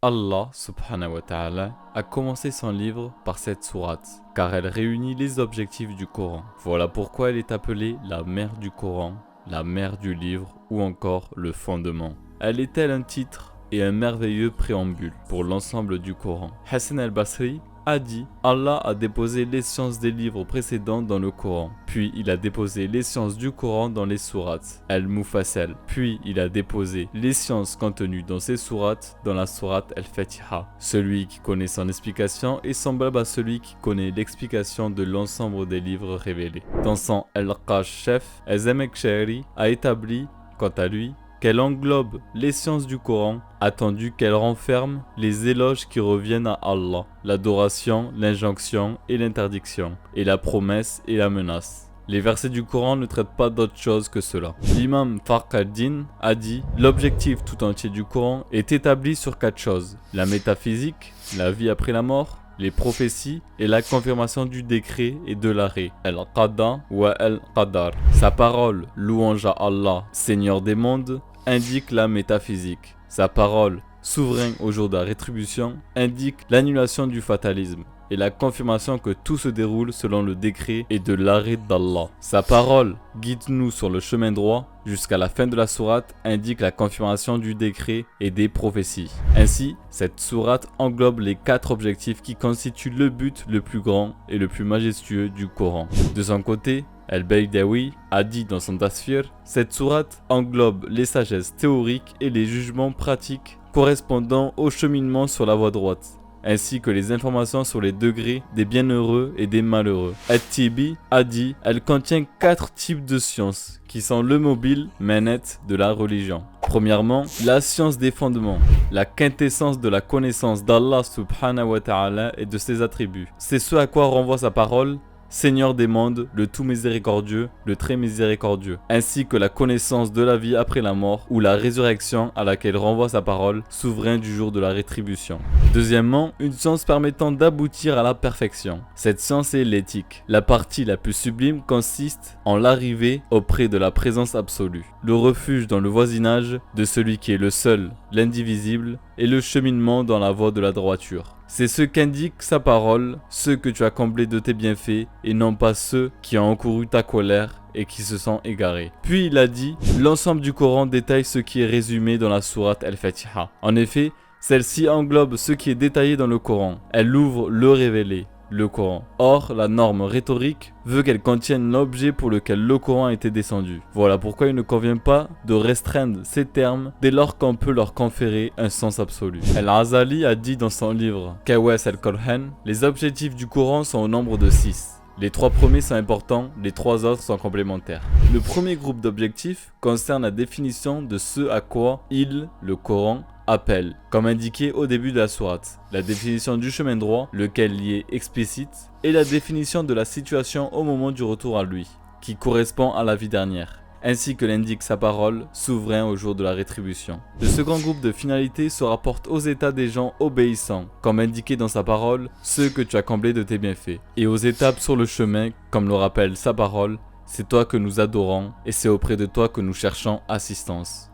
Allah subhanahu wa ta'ala a commencé son livre par cette sourate, car elle réunit les objectifs du Coran. Voilà pourquoi elle est appelée la mère du Coran, la mère du livre ou encore le fondement. Elle est telle un titre et un merveilleux préambule pour l'ensemble du Coran. Hassan al-Basri a dit « Allah a déposé l'essence des livres précédents dans le Coran, puis il a déposé l'essence du Coran dans les sourates, Al-Mufassal, puis il a déposé l'essence contenue dans ces sourates dans la sourate Al-Fatiha. Celui qui connaît son explication est semblable à celui qui connaît l'explication de l'ensemble des livres révélés. » Dans son Al-Kashaf, Az-Zamakhshari a établi, quant à lui, qu'elle englobe l'essence du Coran, attendu qu'elle renferme les éloges qui reviennent à Allah, l'adoration, l'injonction et l'interdiction, et la promesse et la menace. Les versets du Coran ne traitent pas d'autre chose que cela. L'imam Fakhr al-Din a dit « L'objectif tout entier du Coran est établi sur 4 choses, la métaphysique, la vie après la mort, les prophéties et la confirmation du décret et de l'arrêt. Al-Qada wa Al-Qadar. Sa parole, louange à Allah, Seigneur des mondes, indique la métaphysique. Sa parole, souverain au jour de la rétribution, indique l'annulation du fatalisme et la confirmation que tout se déroule selon le décret et de l'arrêt d'Allah. Sa parole, guide-nous sur le chemin droit, jusqu'à la fin de la sourate, indique la confirmation du décret et des prophéties. Ainsi, cette sourate englobe les 4 objectifs qui constituent le but le plus grand et le plus majestueux du Coran. De son côté, Al-Baydawi a dit dans son Tasfir, cette sourate englobe les sagesses théoriques et les jugements pratiques correspondant au cheminement sur la voie droite, ainsi que les informations sur les degrés des bienheureux et des malheureux. At-Tibi a dit, elle contient 4 types de sciences, qui sont le mobile, manette de la religion. Premièrement, la science des fondements, la quintessence de la connaissance d'Allah subhanahu wa ta'ala et de ses attributs. C'est ce à quoi renvoie sa parole, Seigneur des mondes, le tout miséricordieux, le très miséricordieux, ainsi que la connaissance de la vie après la mort ou la résurrection à laquelle renvoie sa parole, souverain du jour de la rétribution. Deuxièmement, une science permettant d'aboutir à la perfection. Cette science est l'éthique. La partie la plus sublime consiste en l'arrivée auprès de la présence absolue, le refuge dans le voisinage de celui qui est le seul, l'indivisible, et le cheminement dans la voie de la droiture. C'est ce qu'indique sa parole, ceux que tu as comblés de tes bienfaits, et non pas ceux qui ont encouru ta colère et qui se sont égarés. Puis il a dit, l'ensemble du Coran détaille ce qui est résumé dans la sourate Al-Fatiha. En effet, celle-ci englobe ce qui est détaillé dans le Coran. Elle ouvre le révélé, le Coran. Or, la norme rhétorique veut qu'elle contienne l'objet pour lequel le Coran a été descendu. Voilà pourquoi il ne convient pas de restreindre ces termes dès lors qu'on peut leur conférer un sens absolu. Al-Azali a dit dans son livre Kawas al-Qur'an, les objectifs du Coran sont au nombre de 6. Les 3 premiers sont importants, les 3 autres sont complémentaires. Le premier groupe d'objectifs concerne la définition de ce à quoi le Coran, appelle, comme indiqué au début de la sourate, la définition du chemin droit, lequel y est explicite, et la définition de la situation au moment du retour à lui, qui correspond à la vie dernière, ainsi que l'indique sa parole, souverain au jour de la rétribution. Le second groupe de finalités se rapporte aux états des gens obéissants, comme indiqué dans sa parole, ceux que tu as comblés de tes bienfaits, et aux étapes sur le chemin, comme le rappelle sa parole, c'est toi que nous adorons, et c'est auprès de toi que nous cherchons assistance.